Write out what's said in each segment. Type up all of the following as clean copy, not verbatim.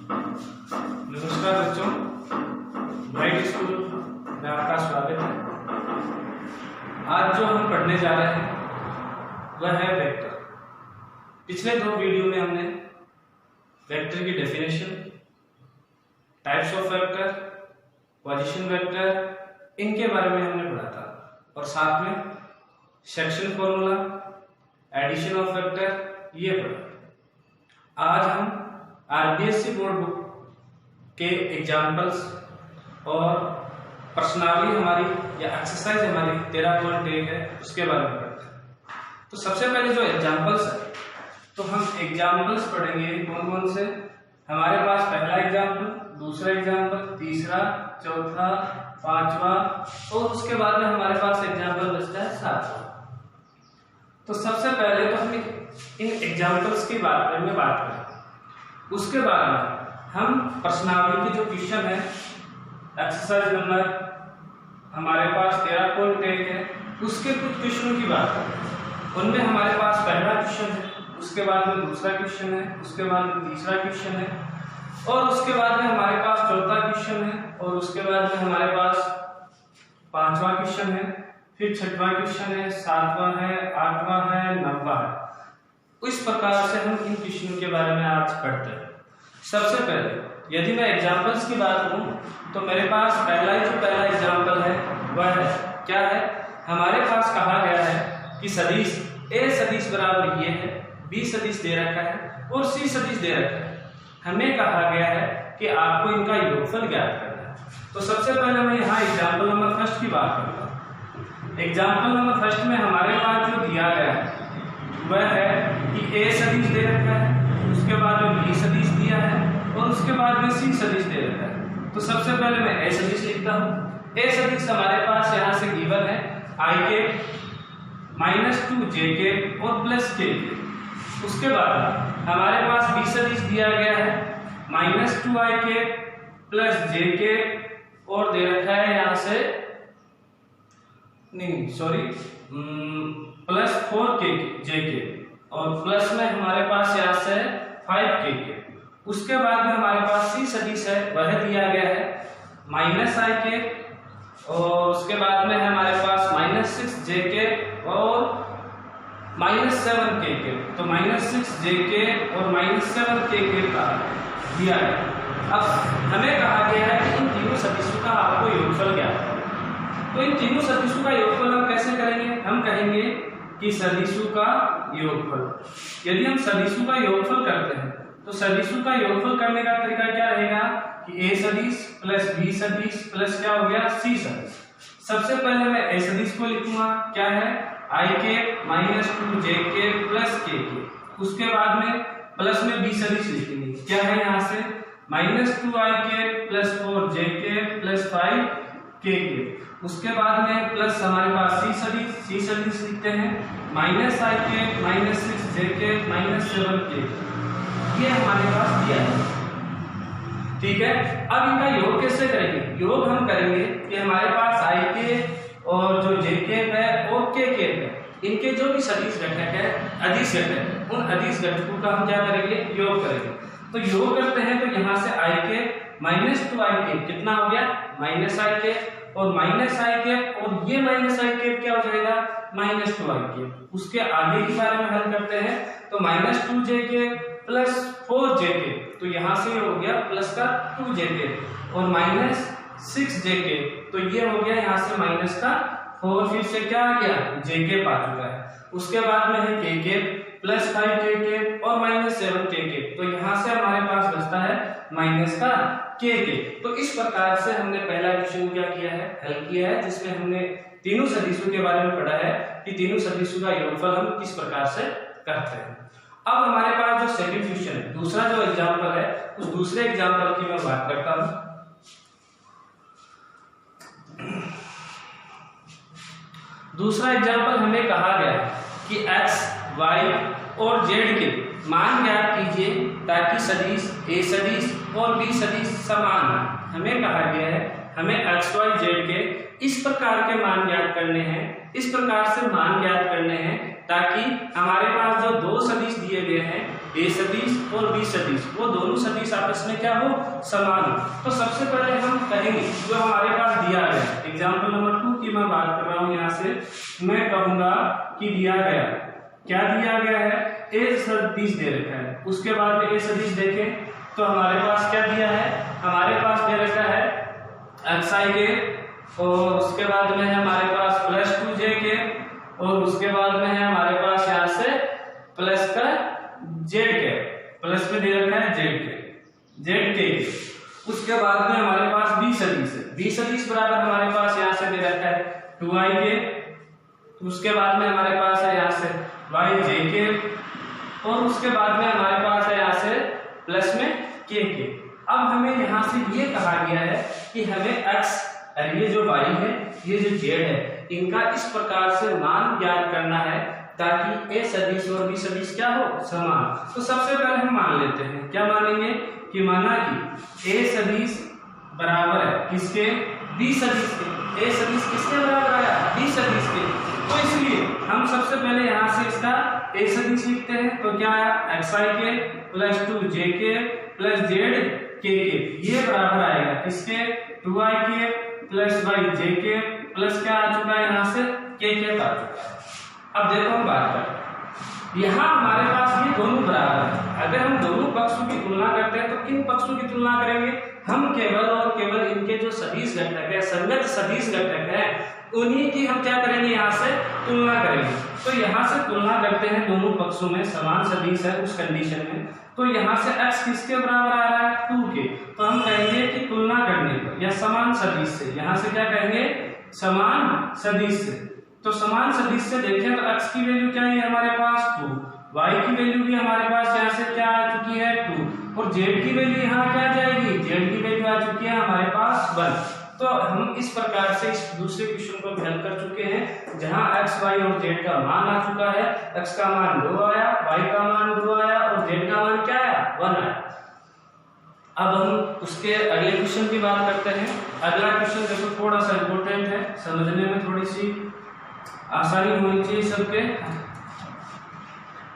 नमस्कार बच्चों, bright school में आपका स्वागत है। आज जो हम पढ़ने जा रहे हैं वह है वेक्टर। पिछले दो वीडियो में हमने वेक्टर की definition, types of vector, position vector, इनके बारे में हमने पढ़ा था और साथ में section formula, addition of vector ये पढ़ा। आज हम आरबीएससी बोर्ड बुक के एग्जाम्पल्स और प्रश्नावली हमारी या एक्सरसाइज हमारी 13.1 है उसके बारे में पढ़ते हैं। तो सबसे पहले जो एग्जाम्पल्स है तो हम एग्जाम्पल्स पढ़ेंगे कौन कौन से। हमारे पास पहला एग्जाम्पल, दूसरा एग्जाम्पल, तीसरा, चौथा, पांचवा और उसके बाद में हमारे पास एग्जाम्पल बचता है 7वां। तो सबसे पहले तो हम इन एग्जाम्पल्स की बात करें, उसके बाद में हम प्रश्नावली के जो क्वेश्चन है, एक्सरसाइज नंबर हमारे पास 13.1 है, उसके कुछ क्वेश्चनों की बात करें। उनमें हमारे पास पहला क्वेश्चन है, उसके बाद में दूसरा क्वेश्चन है, उसके बाद में तीसरा क्वेश्चन है और उसके बाद में हमारे पास चौथा क्वेश्चन है और उसके बाद में हमारे पास 5वां क्वेश्चन है, फिर 6वां क्वेश्चन है, 7वां है, 8वां है, 9वां है। इस प्रकार से हम इन क्वेश्चनों के बारे में आज पढ़ते हैं। सबसे पहले यदि मैं एग्जाम्पल्स की बात करूं तो मेरे पास पहला एग्जाम्पल है वह है क्या है, हमारे पास कहा गया है कि सदिश ए सदिश बराबर ये है, बी सदिश दे रखा है और सी सदिश दे रखा है। हमें कहा गया है कि आपको इनका योगफल ज्ञात करना है। तो सबसे पहले मैं यहाँ एग्जाम्पल नंबर फर्स्ट की बात करूँगा। एग्जाम्पल नंबर फर्स्ट में हमारे पास जो दिया गया है वह है कि ए सदिश दे रखा है, उसके बाद में बी सदिश दिया है और उसके बाद में सी सदिश दे रखा है। तो सबसे पहले मैं ए सदिश लिखता हूँ। ए सदिश हमारे पास यहाँ से गिवन है आई के -2 जे के और प्लस के। उसके बाद हमारे पास बी सदिश दिया गया है -2 आई के प्लस जे के और दे रखा है यहाँ से +4 के जे के और प्लस में हमारे पास यहाँ से 5 के। उसके बाद में हमारे पास सी सदिश है वह दिया गया है -i के और उसके बाद में है हमारे पास -6 जे के और -7 के। तो -6 जे के और -7 के का दिया है। अब हमें कहा गया है कि इन तीनों सदिशों का आपको योगफल क्या है। तो इन तीनों सदिशों का योगफल हम कैसे करेंगे, हम कहेंगे कि सदिशों का योगफल। यदि हम सदिशों का योगफल करते हैं तो सदिशों का योगफल करने का तरीका क्या रहेगा कि ए सदिश प्लस बी सदिश प्लस क्या हो गया सी सदिश। सबसे पहले मैं ए सदिश को लिखूंगा, क्या है आई के -2 जे के प्लस के। उसके बाद में प्लस में बी सदिश लिखेंगे, क्या है यहाँ से -2 आई के प्लस 4 जे के प्लस 5 के। उसके बाद में प्लस हमारे पास सी सदिश लिखते हैं -i के -6 जे के -7 के। ये हमारे पास दिया है, ठीक है। अब इनका योग कैसे करेंगे, योग हम करेंगे कि हमारे पास आई के और जो जे के है और के है, इनके जो भी सदिश घटक है, अदिश घटक, उन अदिश घटकों का हम क्या करेंगे योग करेंगे। तो योग करते हैं तो यहाँ से आई के -2 आई के कितना हो गया -i के और -i के और ये -i के क्या हो जाएगा -2 आई के। उसके आगे के बारे में हल करते हैं तो -2 जे के प्लस 4 जे के, तो यहाँ से हो गया प्लस का 2 जे के और -6 जे के, तो ये हो गया यहाँ से माइनस का 4, फिर से क्या आ गया जे के पा चुका है। उसके बाद में है के प्लस 5 के और -7 के, तो यहाँ से हमारे पास बचता है माइनस का के। तो इस प्रकार से हमने पहला क्वेश्चन क्या किया है, हल किया है, जिसमें हमने तीनों सदिशों के बारे में पढ़ा है कि तीनों सदिशों का योगफल हम किस प्रकार से करते हैं। अब hमारे पास जो सेकंड क्वेश्चन है, दूसरा जो एग्जांपल है, उस दूसरे एग्जांपल की मैं बात करता हूं। दूसरा एग्जांपल हमें कहा गया है कि x, y और z के मान ज्ञात कीजिए ताकि सदिश a सदिश और b सदिश समान हो। हमें कहा गया है हमें x, y, z के इस प्रकार के मान ज्ञात करने हैं, इस प्रकार से मान ज्ञात करने हैं ताकि हमारे पास जो दो सदिश दिए गए हैं ए सदिश और बी सदिश, वो दोनों सदिश आपस में क्या हो, समान हो। तो सबसे पहले हम कहेंगे जो हमारे पास दिया गया एग्जाम्पल नंबर 2 की मैं बात कर रहा हूँ, यहाँ से मैं कहूंगा कि दिया गया, क्या दिया गया है, ए सदिश दे रखा है। उसके बाद में ए सदिश देखें तो हमारे पास क्या दिया है, हमारे पास दे रखा है xi के, और उसके बाद में है हमारे पास +2j के, और उसके बाद में है हमारे पास यहाँ से प्लस का z के, प्लस में दे रखा है z के। उसके बाद में हमारे पास b सदिश है, b सदिश बराबर हमारे पास यहाँ से दे रखा है 2i के। उसके बाद में हमारे पास है यहाँ से yj के, और उसके बाद में हमारे पास है यहाँ से प्लस में k के। अब हमें यहाँ से ये कहा गया है कि हमें x और ये जो y है, ये जो z है, इनका इस प्रकार से मान ज्ञात करना है ताकि a सदिश और b सदिश क्या हो, समान। तो सबसे पहले हम मान लेते हैं, क्या मानेंगे कि माना कि a सदिश बराबर है किसके, b सदिश के। a सदिश किसके बराबर आया, b सदिश के। तो इसलिए हम सबसे पहले यहाँ से इसका a सदिश लिखते हैं, तो क्या आया xi के +2j के +z के, ये बराबर आएगा किसके, 2i के +yj के प्लस क्या आ चुका है यहाँ से k आ चुका है। अब देखो हम बात करते हैं, यहाँ हमारे पास ये दोनों बराबर है। अगर हम दोनों पक्षों की तुलना करते हैं तो किन पक्षों की तुलना करेंगे, हम केवल और केवल इनके जो सदिश घटक है, संगत सदिश घटक है, उन्हीं की हम क्या करेंगे, यहाँ से तुलना करेंगे। तो यहाँ से तुलना करते हैं दोनों पक्षों में समान सदिश है उस कंडीशन में, तो यहाँ से x किसके बराबर आ रहा है, 2 के। तो हम कहेंगे कि तुलना करने पर या समान सदिश से, यहाँ से क्या कहेंगे, समान सदिश से। तो समान सदिश से देखें तो x की वैल्यू क्या है हमारे पास 2, y की वैल्यू भी हमारे पास यहाँ से क्या आ चुकी है 2, और z की वैल्यू यहाँ क्या जाएगी, z की वैल्यू आ चुकी है हमारे पास 1। तो हम इस प्रकार से इस दूसरे क्वेश्चन को हल कर चुके हैं, जहां x, y और z का मान आ चुका है। x का मान 2 आया, y का मान 2 आया और z का मान क्या आया, 1 आया। अब हम उसके अगले क्वेश्चन की बात करते हैं। अगला क्वेश्चन देखो थोड़ा सा इंपॉर्टेंट है, समझने में थोड़ी सी आसानी होनी चाहिए सबके।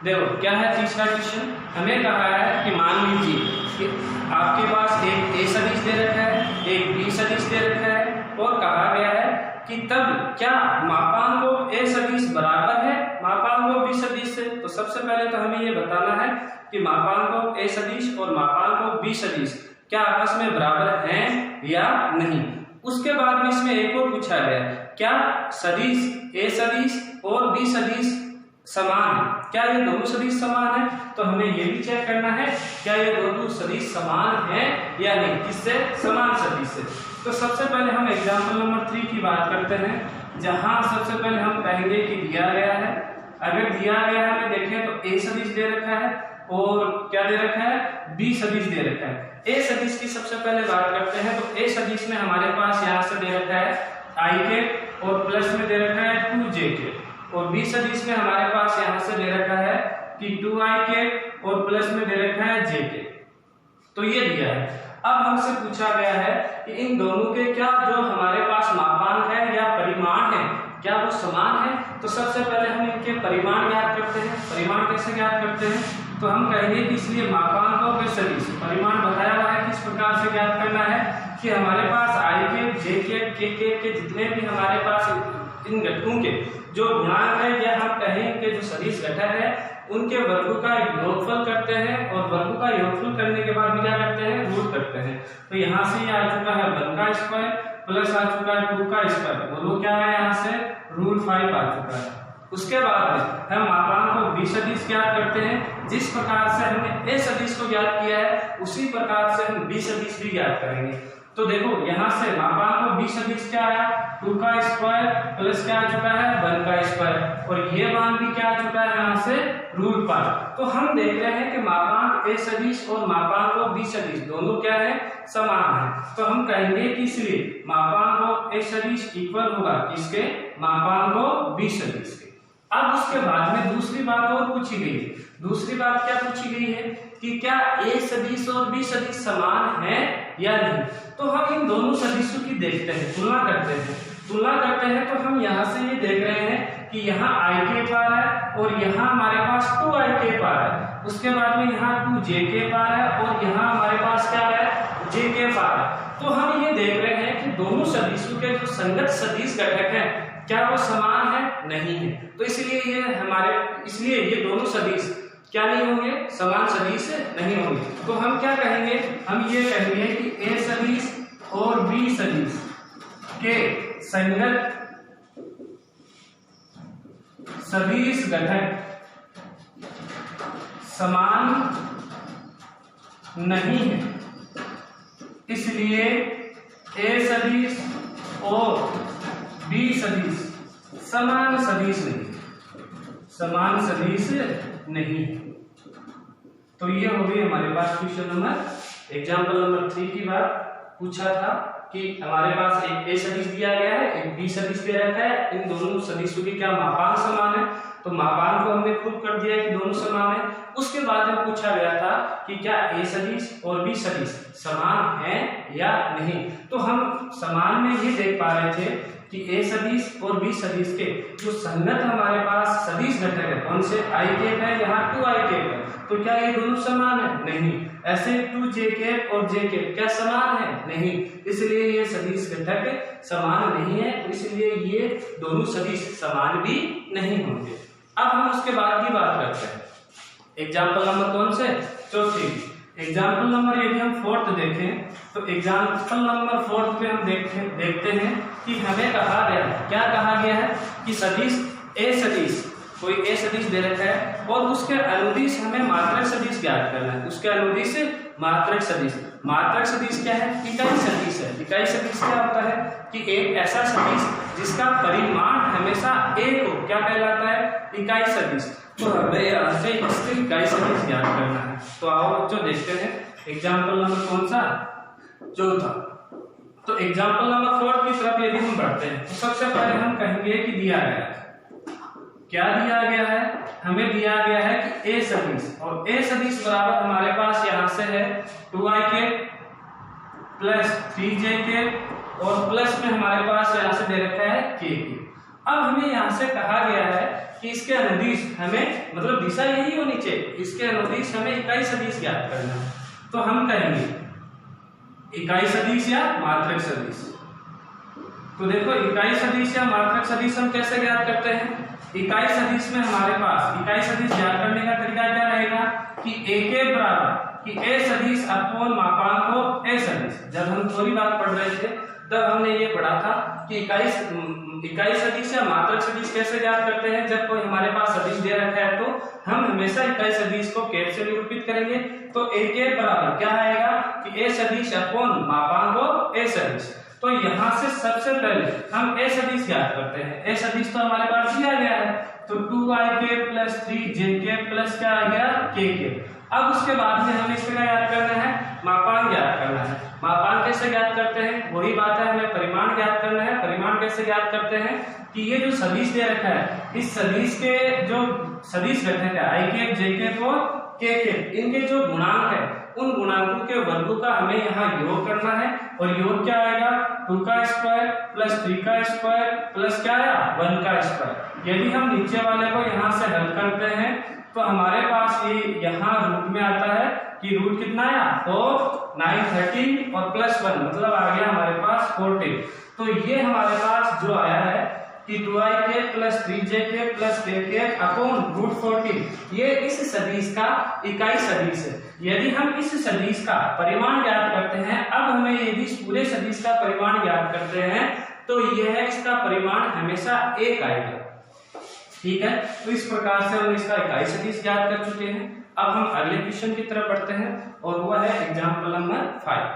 देखो क्या है तीसरा क्वेश्चन, हमें कहा है कि मान लीजिए कि आपके पास एक a सदिश दे रखा है, एक b सदिश दे रखा है, और कहा गया है कि तब क्या मापांक a सदिश बराबर है मापांक b सदिश से। तो सबसे पहले तो हमें ये बताना है कि मापांक a सदिश और मापांक b सदिश क्या आपस में बराबर हैं या नहीं। उसके बाद में इसमें एक और पूछा गया, क्या सदिश a सदिश और b सदिश समान है, क्या ये दोनों सदिश समान है। तो हमें ये भी चेक करना है क्या ये दोनों सदिश समान है या नहीं, किससे, समान सदिश से। तो सबसे पहले हम एग्जाम्पल नंबर 3 की बात करते हैं, जहां सबसे पहले हम कहेंगे कि दिया गया है, अगर दिया गया है देखें तो a सदिश दे रखा है और क्या दे रखा है, b सदिश दे रखा है। a सदिश की सबसे पहले बात करते हैं, तो a सदिश में हमारे पास यहाँ से दे रखा है i के और प्लस में दे रखा है 2j के, और b सदिश में हमारे पास यहाँ से दे रखा है कि 2i के और प्लस में दे रखा है j के। तो ये दिया है। अब हमसे पूछा गया है कि इन दोनों के क्या जो हमारे पास मापांक है या परिमाण है क्या वो समान है। तो सबसे पहले हम इनके परिमाण ज्ञात करते हैं। परिमाण कैसे ज्ञात करते हैं, तो हम कहेंगे कि इसलिए मापांकों के सदिश परिमाण बताया हुआ है किस प्रकार से ज्ञात करना है कि हमारे पास i के, j के जितने भी हमारे पास इन घटकों के जो गुणांक है या हम कहें कि जो सदिश घटक है उनके वर्गों का योगफल करते हैं, और वर्गों का योगफल करने के बाद भी क्या करते हैं, रूट करते हैं। तो यहाँ से ये आ चुका है 1 का स्क्वायर प्लस आ चुका है 2 का स्क्वायर, बोलो क्या है यहाँ से √5 आ चुका है। उसके बाद में हम मापांक को b सदिश ज्ञात करते हैं, जिस प्रकार से हमने a सदिश को ज्ञात किया है उसी प्रकार से हम b सदिश भी ज्ञात करेंगे। तो देखो यहाँ से मापांक को b सदिश क्या आया, 2 का स्क्वायर प्लस क्या आ चुका है 1 का स्क्वायर, और ये मान भी क्या आ चुका है यहाँ से √5। तो हम देख रहे हैं कि मापांक a सदिश और मापांक को b सदिश दोनों क्या है, समान है। तो हम कहेंगे कि इसलिए मापांक को a सदिश इक्वल होगा किसके, मापांक को b सदिश के। अब उसके बाद में दूसरी बात और पूछी गई है। दूसरी बात क्या पूछी गई है कि क्या a सदिश और b सदिश समान है या नहीं। तो हम इन दोनों सदिशों की देखते हैं, तुलना करते हैं। तुलना करते हैं तो हम यहाँ से ये देख रहे हैं कि यहाँ i के पार है और यहाँ हमारे पास 2i के पार है, उसके बाद में यहाँ 2j के पार है और यहाँ हमारे पास क्या है j के पार है। तो हम ये देख रहे हैं कि दोनों सदिशों के जो संगत सदिश घटक हैं क्या वो समान है? नहीं है। तो इसलिए ये दोनों सदिश क्या नहीं होंगे? समान सदिश नहीं होंगे। तो हम क्या कहेंगे? हम ये कहेंगे कि a सदिश और b सदिश के संगत सदिश घटक समान नहीं है, इसलिए a सदिश और b सदिश समान सदिश नहीं। तो ये हो गई हमारे पास क्वेश्चन नंबर एग्जाम्पल नंबर 3 की बात पूछा था कि हमारे पास एक a सदिश दिया गया है, एक b सदिश दे रखा है, इन दोनों सदिशों के क्या मापांक समान है? तो मापांक को हमने प्रूव कर दिया कि दोनों समान है। उसके बाद में पूछा गया था कि क्या a सदिश और b सदिश समान है या नहीं। तो हम समान में ये देख पा रहे थे कि a सदिश और b सदिश के जो संगत हमारे पास सदिश घटक है कौन से i कैप है, यहाँ 2i कैप है, तो क्या ये दोनों समान है? नहीं। ऐसे 2j कैप और j कैप क्या समान है? नहीं। इसलिए ये सदिश घटक समान नहीं है, इसलिए ये दोनों सदिश समान भी नहीं होंगे। अब हम उसके बाद की बात करते हैं। एग्जाम्पल नंबर कौन से? चौथी। एग्जाम्पल नंबर यदि हम 4th देखें तो एग्जाम्पल नंबर 4th पे हम देखते हैं कि हमें कहा गया है, क्या कहा गया है कि सदिश a सदिश, कोई a सदिश दे रखा है और उसके अनुदिश हमें मात्रक सदिश ज्ञात करना है। उसके अनुदिश मात्रक सदिश क्या है? इकाई सदिश है। इकाई सदिश क्या होता है कि एक ऐसा सदिश जिसका परिमाण हमेशा एक हो, क्या कहलाता है? इकाई सदिश। तो हमें यहाँ से इसके इकाई सदिश ज्ञात करना है। तो आओ जो देखते हैं एग्जाम्पल नंबर कौन सा? चौथा। तो एग्जाम्पल नंबर 4 की तरफ यदि हम बढ़ते हैं तो सबसे पहले हम कहेंगे कि दिया गया है, क्या दिया गया है? हमें दिया गया है कि a सदिश, और a सदिश बराबर हमारे पास यहाँ से है 2i cap plus 3j cap और प्लस में हमारे पास यहाँ से दे रखा है k कैप। अब हमें यहाँ से कहा गया है कि इसके अनुदिश हमें, मतलब दिशा यही होनी चाहिए, इसके अनुदिश हमें इकाई सदिश ज्ञात करना है। तो हम कहेंगे इकाई सदिश या मात्रक सदिश। तो देखो इकाई सदिश या मात्रक सदिश हम कैसे ज्ञात करते हैं? इकाई सदिश में हमारे पास इकाई सदिश ज्ञात करने का तरीका क्या रहेगा कि a के बराबर कि a सदिश अपॉन मापांक हो a सदिश। जब हम थोड़ी बात पढ़ रहे थे तब हमने ये पढ़ा था कि इकाई सदिश या मात्रक सदिश कैसे ज्ञात करते हैं। जब कोई हमारे पास सदिश दे रखा है तो हम हमेशा इकाई सदिश को कैप से निरूपित करेंगे। तो a के बराबर क्या आएगा कि a सदिश अपॉन मापांक हो a सदिश। तो यहाँ से सबसे पहले हम a सदिश ज्ञात करते हैं। a सदिश तो हमारे पास दिया गया है, तो 2i cap plus 3j cap plus क्या आ गया k कैप। अब उसके बाद में हमें इसका ज्ञात करना है, मापांक ज्ञात करना है। मापांक कैसे ज्ञात करते हैं? वही बात है, हमें परिमाण ज्ञात करना है। परिमाण कैसे ज्ञात करते हैं कि ये जो सदिश दे रखा है, इस सदिश के जो सदिश घटक है i कैप j कैप और k कैप, इनके जो गुणांक है उन गुणांकों के वर्गों का हमें यहाँ योग करना है। और योग क्या आएगा? 2 का स्क्वायर प्लस 3 का स्क्वायर प्लस क्या आया 1 का स्क्वायर। यदि हम नीचे वाले को यहाँ से हल करते हैं तो हमारे पास ये यहाँ रूट में आता है कि रूट कितना आया 4 9 13 और प्लस 1 मतलब आ गया हमारे पास 14। तो ये हमारे पास जो आया है कि 2i cap plus 3j cap plus k cap upon root 14, ये इस सदिश का इकाई सदिश है। यदि हम इस सदिश का परिमाण ज्ञात करते हैं, अब हमें यदि इस पूरे सदिश का परिमाण ज्ञात करते हैं तो यह है इसका परिमाण हमेशा 1 आएगा। ठीक है, तो इस प्रकार से हम इसका इकाई सदिश ज्ञात कर चुके हैं। अब हम अगले क्वेश्चन की तरफ बढ़ते हैं और वो है एग्जाम्पल नंबर 5।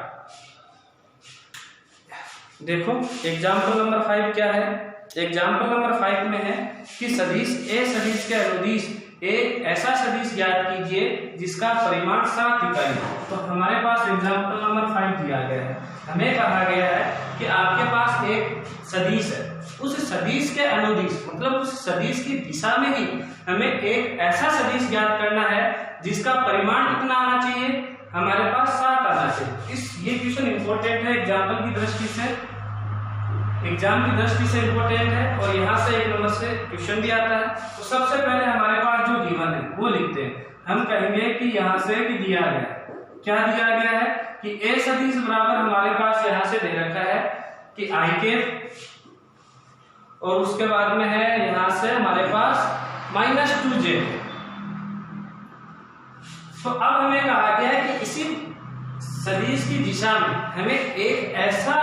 देखो एग्जाम्पल नंबर 5 क्या है? एग्जाम्पल नंबर 5 में है कि सदिश a सदिश के अनुदिश एक ऐसा सदिश ज्ञात कीजिए जिसका परिमाण 7 इकाई हो। तो हमारे पास एग्जाम्पल नंबर 5 दिया गया है। हमें कहा गया है कि आपके पास एक सदिश है, उस सदिश के अनुदिश मतलब उस सदिश की दिशा में ही हमें एक ऐसा सदिश ज्ञात करना है जिसका परिमाण कितना आना चाहिए? हमारे पास 7 आना चाहिए। ये क्वेश्चन इंपॉर्टेंट है एग्जाम्पल की दृष्टि से। एग्जाम की दृष्टि से इम्पोर्टेंट है और यहाँ से 1 नंबर से क्वेश्चन भी आता है। तो सबसे पहले हमारे पास जो गिवन है वो लिखते हैं। हम कहेंगे कि यहाँ से कि दिया गया है, क्या दिया गया है कि ए सदिश बराबर हमारे पास यहाँ से दे रखा है कि आई कैप, और उसके बाद में है यहाँ से हमारे पास -2j। तो अब हमें कहा गया है कि इसी सदिश की दिशा में हमें एक ऐसा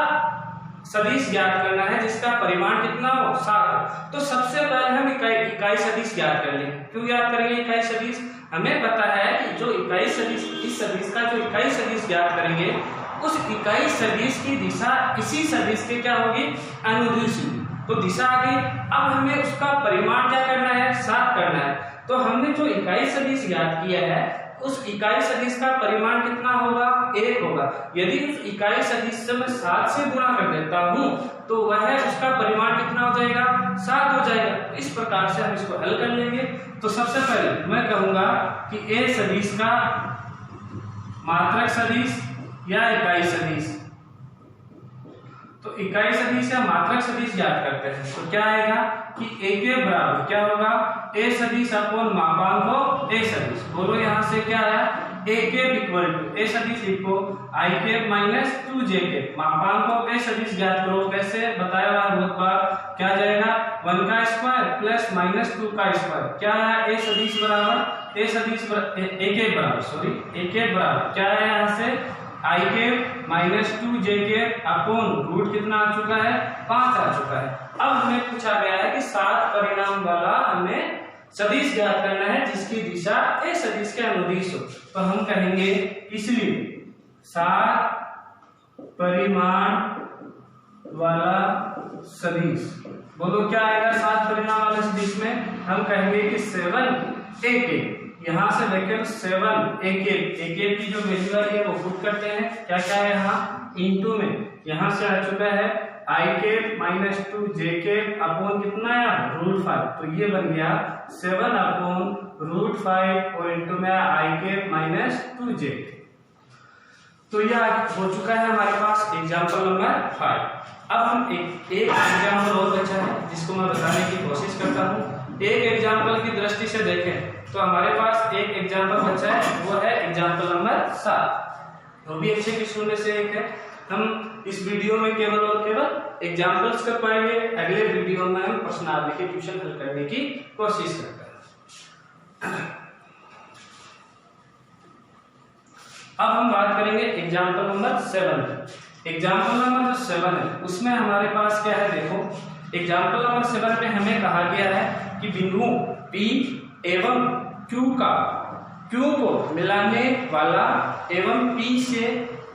सदिश ज्ञात करना है जिसका परिमाण कितना हो, 7। तो सबसे पहले हम इकाई सदिश ज्ञात कर लेंगे। क्यों ज्ञात करेंगे इकाई सदिश? हमें पता है कि जो इकाई सदिश, इस सदिश का जो इकाई सदिश ज्ञात करेंगे उस इकाई सदिश की दिशा इसी सदिश के क्या होगी, अनुदिश होगी। तो दिशा आ गई। अब हमें उसका परिमाण क्या करना है, 7 करना है। तो हमने जो इकाई सदिश ज्ञात किया है उस इकाई सदिश का परिमाण कितना होगा, 1 होगा। यदि उस इकाई सदिश से मैं 7 से गुणा कर देता हूं तो वह उसका परिमाण कितना हो जाएगा, 7 हो जाएगा। इस प्रकार से हम इसको हल कर लेंगे। तो सबसे पहले मैं कहूंगा कि ए सदिश का मात्रक सदिश या इकाई सदिश, तो इकाई सदिश या मात्रक सदिश ज्ञात करते हैं। तो क्या आएगा कि ए के बराबर क्या होगा, ए सदिश अपॉन मापांक हो ए सदिश। बोलो यहाँ से क्या आया, ए कैप इक्वल टू ए सदिश लिखो आई कैप माइनस 2j कैप। मापांक को ए सदिश ज्ञात करो, कैसे बताया हुआ बहुत बार। क्या जाएगा 1 का स्क्वायर प्लस -2 का स्क्वायर। क्या है ए सदिश बराबर, ए सदिश ए कैप बराबर, सॉरी ए कैप बराबर क्या है यहाँ से i cap minus 2j cap upon root कितना आ चुका है, 5 आ चुका है। अब हमें पूछा गया है कि 7 परिणाम वाला हमें सदिश ज्ञात करना है जिसकी दिशा ए सदिश के अनुदिश हो। तो हम कहेंगे इसलिए 7 परिमाण वाला सदिश। बोलो क्या आएगा 7 परिमाण वाले सदिश में? हम कहेंगे कि 7 ए कैप। यहाँ से देखें 7 ए कैप की जो वैल्यू है वो पुट करते हैं। क्या क्या है यहाँ इनटू में, यहाँ से आ चुका है i cap minus 2j cap upon कितना है √5। तो ये बन गया 7 अपॉन √5 और इनटू में आई कैप माइनस 2j। तो यह हो चुका है हमारे पास एग्जांपल नंबर 5। अब हम एक एग्जांपल और बचा है जिसको मैं बताने की कोशिश करता हूँ। एक एग्जांपल की दृष्टि से देखें तो हमारे पास एक एग्जांपल बचा है, वो है एग्जांपल नंबर 7। वो भी अच्छे क्वेश्चन में से एक है। हम इस वीडियो में केवल और केवल एग्जांपल्स कर पाएंगे, अगले वीडियो में हम प्रश्नावली के क्वेश्चन हल करने की कोशिश करते हैं। अब हम बात करेंगे एग्जांपल नंबर 7। एग्जांपल नंबर 7 है उसमें हमारे पास क्या है, देखो एग्जांपल नंबर 7 में हमें कहा गया है कि बिंदु P एवं Q का Q को मिलाने वाला एवं P से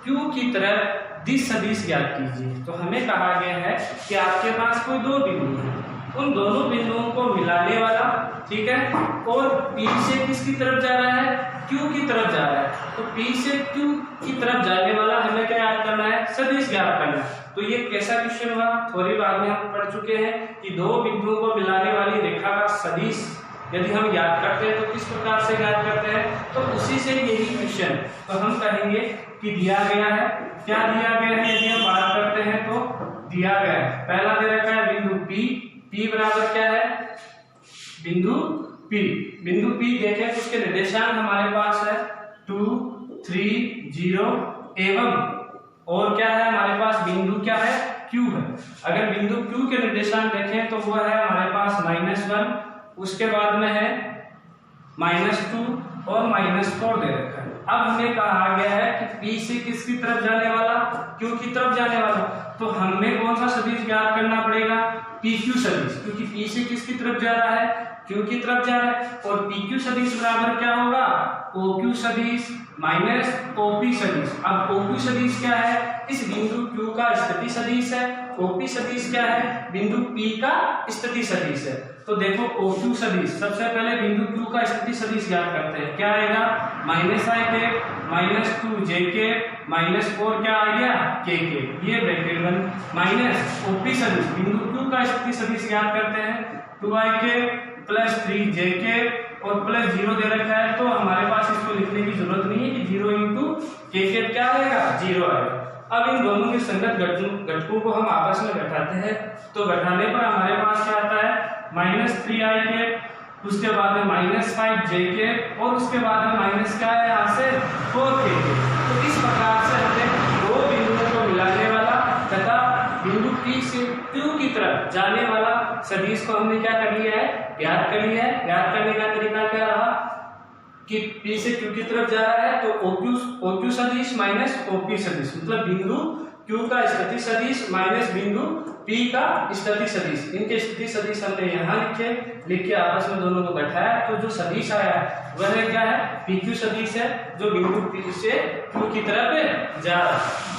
Q की तरफ दिश सदिश ज्ञात कीजिए। तो हमें कहा गया है कि आपके पास कोई 2 बिंदु हैं, उन दोनों बिंदुओं को मिलाने वाला, ठीक है, और P से किसकी तरफ जा रहा है, Q की तरफ जा रहा है। तो P से Q की तरफ जाने वाला हमें क्या याद करना है, सदिश ज्ञात करना है। तो ये कैसा क्वेश्चन हुआ, थोड़ी बार में हम पढ़ चुके हैं कि 2 बिंदुओं को मिलाने वाली रेखा का सदिश यदि हम याद करते हैं तो किस प्रकार से याद करते हैं, तो उसी से यही क्वेश्चन। तो हम कहेंगे कि दिया गया है, क्या दिया गया है, यदि हम बात करते हैं तो दिया गया है, पहला दे रखा है बिंदु P बराबर क्या है, बिंदु P देखें तो उसके निर्देशांक हमारे पास है 2, 3, 0 एवं और क्या है हमारे पास बिंदु क्या है, Q है। अगर बिंदु Q के निर्देशांक देखें तो वो है हमारे पास -1, उसके बाद में है -2 और -4 दे रखा है। अब हमें कहा गया है कि P से किसकी तरफ जाने वाला, Q की तरफ जाने वाला। तो हमें कौन सा सदिश ज्ञात करना पड़ेगा, PQ सदिश, क्योंकि P से किसकी तरफ जा रहा है, Q की तरफ जा रहा है। और PQ सदिश बराबर क्या होगा, OQ सदिश माइनस OP सदिश। अब OQ सदिश क्या है, इस बिंदु Q का स्थिति सदिश है। OP सदिश क्या है, बिंदु P का स्थिति सदिश है। तो देखो OQ सदिश, सबसे पहले बिंदु Q का स्थिति सदिश ज्ञात करते हैं। क्या आएगा, -i कैप -2j कैप -4 क्या आ गया, k कैप, ये ब्रैकेट बन माइनस OP सदिश, बिंदु Q का स्थिति सदिश ज्ञात करते हैं 2i कैप +3j कैप और प्लस 0 दे रखा है, तो हमारे पास इसको लिखने की जरूरत नहीं है कि 0 इंटू के कैप क्या आएगा, 0 आएगा। अब इन दोनों के संगत घटकों को हम आपस में घटाते हैं, तो घटाने पर हमारे पास क्या आता है, -3i कैप, उसके बाद में -5j कैप, और उसके बाद में माइनस क्या है यहाँ से 4k कैप। तो इस प्रकार से हमने दो बिंदुओं को मिलाने वाला तथा बिंदु P से Q की तरफ जाने वाला सदिश को हमने क्या कर लिया है, ज्ञात कर लिया है। ज्ञात करने का तरीका क्या रहा कि P से Q की तरफ जा रहा है तो OQ सदिश माइनस OP सदिश, मतलब बिंदु Q का स्थिति सदिश माइनस बिंदु P का स्थिति सदिश, इनके स्थिति सदिश हमने यहाँ लिख के आपस में दोनों को घटाया, तो जो सदिश आया है वह क्या है, PQ सदिश है, जो बिंदु P से Q की तरफ जा रहा है।